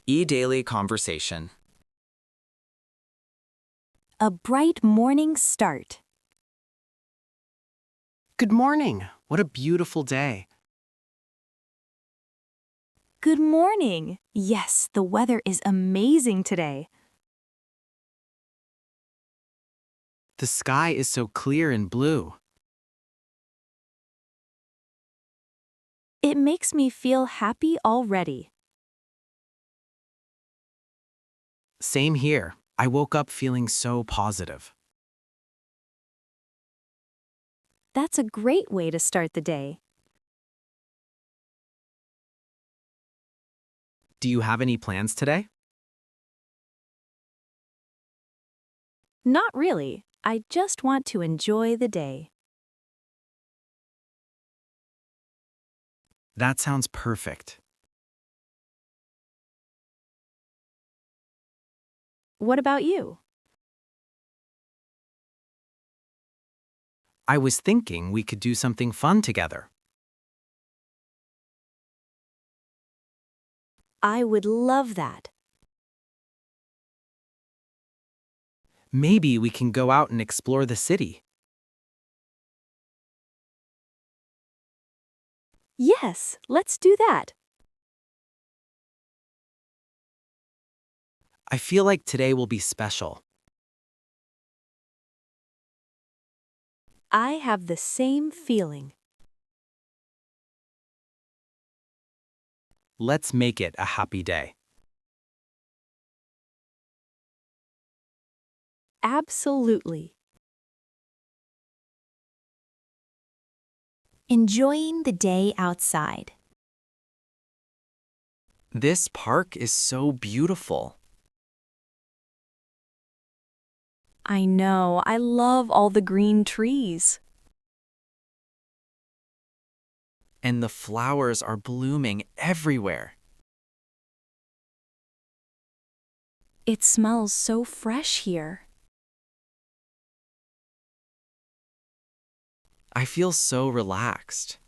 EDaily conversation. A bright morning start. Good morning. What a beautiful day. Good morning. Yes, the weather is amazing today. The sky is so clear and blue. It makes me feel happy already. Same here. I woke up feeling so positive. That's a great way to start the day. Do you have any plans today? Not really. I just want to enjoy the day. That sounds perfect. What about you? I was thinking we could do something fun together. I would love that. Maybe we can go out and explore the city. Yes, let's do that. I feel like today will be special. I have the same feeling. Let's make it a happy day. Absolutely. Enjoying the day outside. This park is so beautiful. I know, I love all the green trees. And the flowers are blooming everywhere. It smells so fresh here. I feel so relaxed.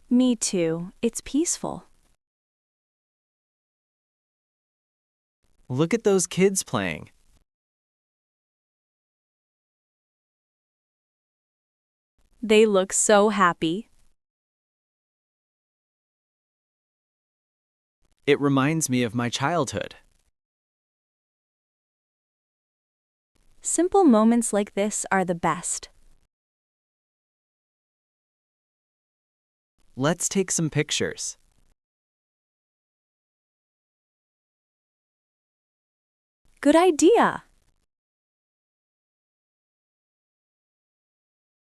Me too. It's peaceful. Look at those kids playing. They look so happy. It reminds me of my childhood. Simple moments like this are the best. Let's take some pictures. Good idea.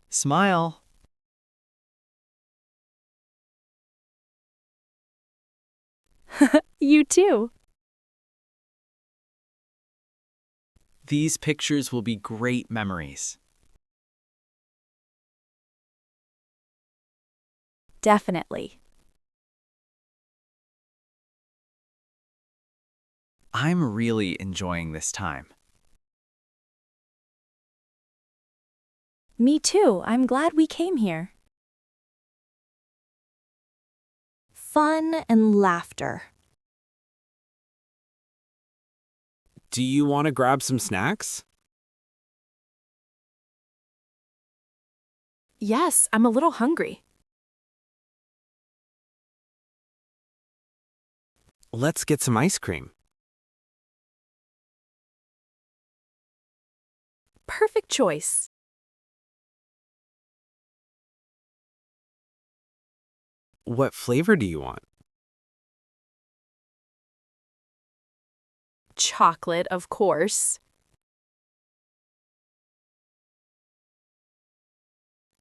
Smile. You too. These pictures will be great memories. Definitely. I'm really enjoying this time. Me too. I'm glad we came here. Fun and laughter. Do you want to grab some snacks? Yes, I'm a little hungry. Let's get some ice cream. Perfect choice. What flavor do you want? Chocolate, of course.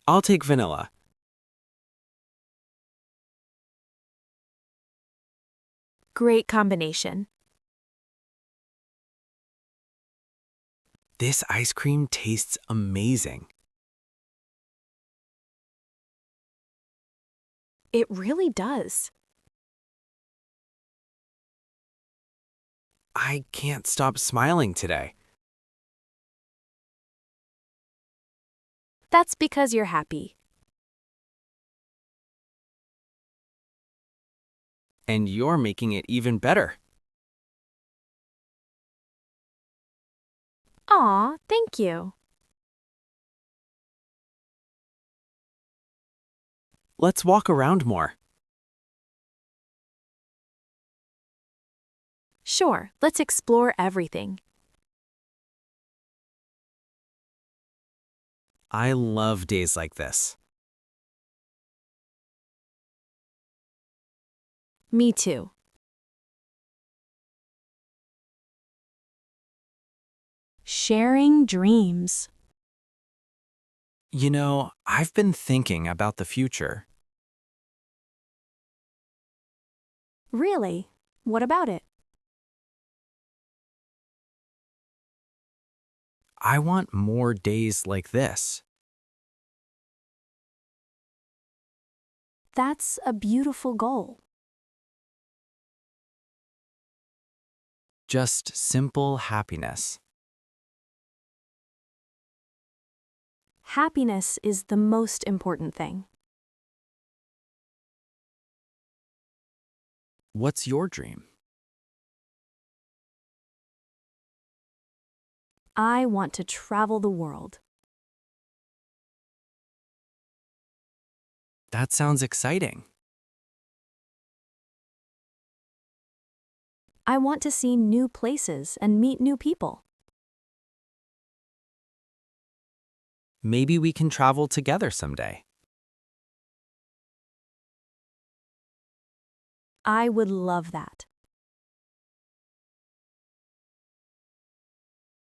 I'll take vanilla. Great combination. This ice cream tastes amazing. It really does. I can't stop smiling today. That's because you're happy. And you're making it even better. Aw, thank you. Let's walk around more. Sure, let's explore everything. I love days like this. Me too. Sharing dreams. You know, I've been thinking about the future. Really? What about it? I want more days like this. That's a beautiful goal. Just simple happiness. Happiness is the most important thing. What's your dream? I want to travel the world. That sounds exciting. I want to see new places and meet new people. Maybe we can travel together someday. I would love that.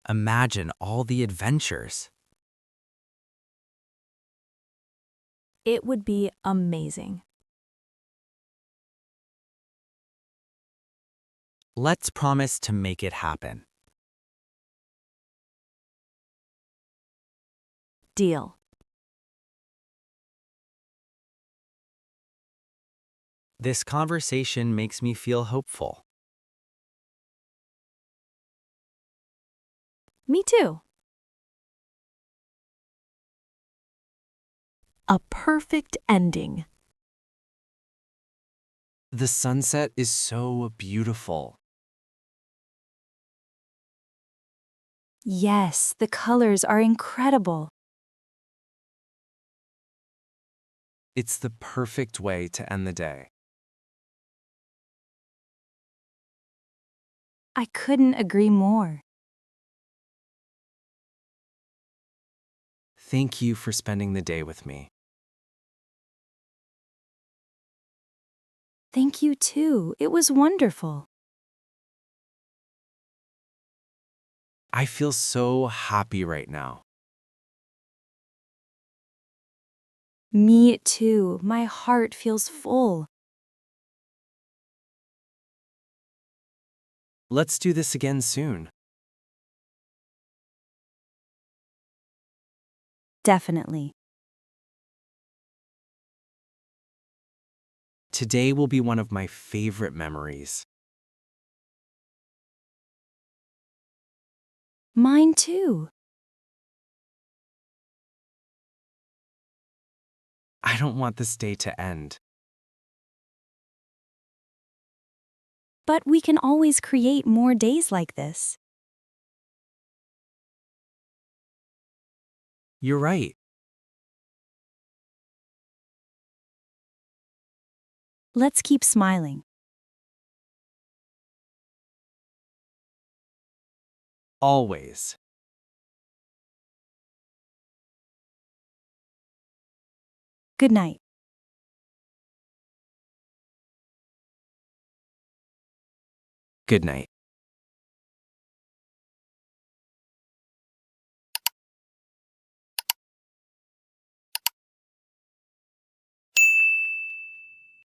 Imagine all the adventures. It would be amazing. Let's promise to make it happen. Deal. This conversation makes me feel hopeful. Me too. A perfect ending. The sunset is so beautiful. Yes, the colors are incredible. It's the perfect way to end the day. I couldn't agree more. Thank you for spending the day with me. Thank you too. It was wonderful. I feel so happy right now. Me too. My heart feels full. Let's do this again soon. Definitely. Today will be one of my favorite memories. Mine too. I don't want this day to end. But we can always create more days like this. You're right. Let's keep smiling. Always. Good night. Good night.